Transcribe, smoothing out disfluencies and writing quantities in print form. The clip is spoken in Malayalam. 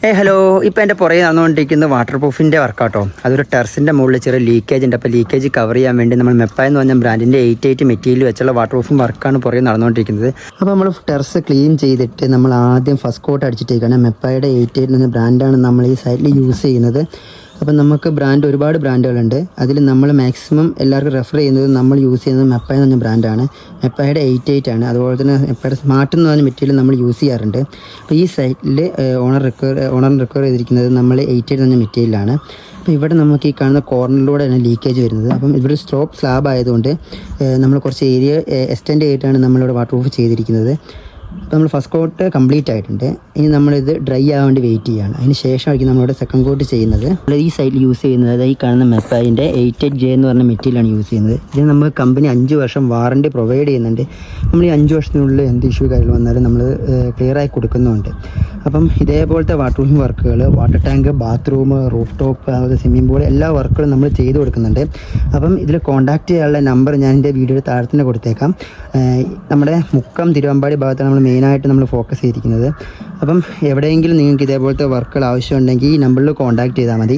ഹലോ, ഇപ്പോൾ എൻ്റെ പുറകെ നടന്നുകൊണ്ടിരിക്കുന്ന വാട്ടർ പ്രൂഫിൻ്റെ വർക്കാട്ടോ. അതൊരു ടെറസിൻ്റെ മുകളിൽ ചെറിയ ലീക്കേജ് ഉണ്ട്. അപ്പോൾ ലീക്കേജ് കവർ ചെയ്യാൻ വേണ്ടി നമ്മൾ മെപ്പായ എന്ന് പറഞ്ഞ ബ്രാൻഡിൻ്റെ 88 മെറ്റീരിയൽ വെച്ചുള്ള വാട്ടർ പ്രൂഫും വർക്കാണ് പുറകെ നടന്നുകൊണ്ടിരിക്കുന്നത്. അപ്പോൾ നമ്മൾ ടെറസ് ക്ലീൻ ചെയ്തിട്ട് നമ്മൾ ആദ്യം ഫസ്റ്റ് കോട്ട് അടിച്ചിട്ടേക്കാണ്. മെപ്പായുടെ 88 എന്ന ബ്രാൻഡാണ് നമ്മൾ ഈ സൈഡിൽ യൂസ് ചെയ്യുന്നത്. അപ്പം നമുക്ക് ഒരുപാട് ബ്രാൻഡുകളുണ്ട്. അതിൽ നമ്മൾ മാക്സിമം എല്ലാവർക്കും റെഫർ ചെയ്യുന്നത് നമ്മൾ യൂസ് ചെയ്യുന്നത് മെപ്പായ എന്ന് പറഞ്ഞ ബ്രാൻഡാണ്. മെപ്പായുടെ 88 ആണ്. അതുപോലെ തന്നെ മെപ്പായുടെ സ്മാർട്ട് എന്ന് പറഞ്ഞ മെറ്റീരിയൽ നമ്മൾ യൂസ് ചെയ്യാറുണ്ട്. അപ്പോൾ ഈ സൈറ്റിൽ ഓണർ റിക്കവർ ചെയ്തിരിക്കുന്നത് നമ്മൾ 88 എന്ന് പറഞ്ഞ മെറ്റീരിയലാണ്. അപ്പോൾ ഇവിടെ നമുക്ക് ഈ കാണുന്ന കോർണറിലൂടെയാണ് ലീക്കേജ് വരുന്നത്. അപ്പം ഇവിടെ സ്ലാബ് ആയതുകൊണ്ട് നമ്മൾ കുറച്ച് ഏരിയ എക്സ്റ്റെൻഡ് ചെയ്തിട്ടാണ് നമ്മളിവിടെ വാട്ടർ പ്രൂഫ് ചെയ്തിരിക്കുന്നത്. അപ്പോൾ നമ്മൾ ഫസ്റ്റ് കോട്ട് കംപ്ലീറ്റ് ആയിട്ടുണ്ട്. ഇനി നമ്മളിത് ഡ്രൈ ആവാൻ വേണ്ടി വെയിറ്റ് ചെയ്യുകയാണ്. അതിന് ശേഷമായിരിക്കും നമ്മളിവിടെ സെക്കൻഡ് കോട്ട് ചെയ്യുന്നത്. നമ്മൾ ഈ സൈഡിൽ യൂസ് ചെയ്യുന്നത് ഈ കാണുന്ന മെപ്പായിൻ്റെ 88J എന്ന് പറഞ്ഞ മെറ്റീരിയലാണ് യൂസ് ചെയ്യുന്നത്. ഇത് നമുക്ക് കമ്പനി 5 വർഷം വാറണ്ടി പ്രൊവൈഡ് ചെയ്യുന്നുണ്ട്. നമ്മൾ ഈ 5 വർഷത്തിനുള്ളിൽ എന്ത് ഇഷ്യൂ കാര്യങ്ങൾ വന്നാലും നമ്മൾ ക്ലിയറായി കൊടുക്കുന്നുണ്ട്. അപ്പം ഇതേപോലത്തെ വാട്ടർ പ്രൂഫിംഗ് വർക്കുകൾ, water tank, bathroom, roof top, അതുപോലെ സ്വിമ്മിംഗ് പൂൾ എല്ലാ വർക്കുകളും നമ്മൾ ചെയ്ത് കൊടുക്കുന്നുണ്ട്. അപ്പം ഇതിൽ കോൺടാക്റ്റ് ചെയ്യാനുള്ള നമ്പർ ഞാൻ എൻ്റെ വീഡിയോയുടെ താഴെ തന്നെ കൊടുത്തേക്കാം. നമ്മുടെ മുക്കം തിരുവമ്പാടി ഭാഗത്താണ് നമ്മൾ മെയിനായിട്ട് നമ്മൾ ഫോക്കസ് ചെയ്തിരിക്കുന്നത്. അപ്പം എവിടെയെങ്കിലും നിങ്ങൾക്ക് ഇതേപോലത്തെ വർക്കുകൾ ആവശ്യമുണ്ടെങ്കിൽ ഈ നമ്പറിൽ കോൺടാക്റ്റ് ചെയ്താൽ മതി.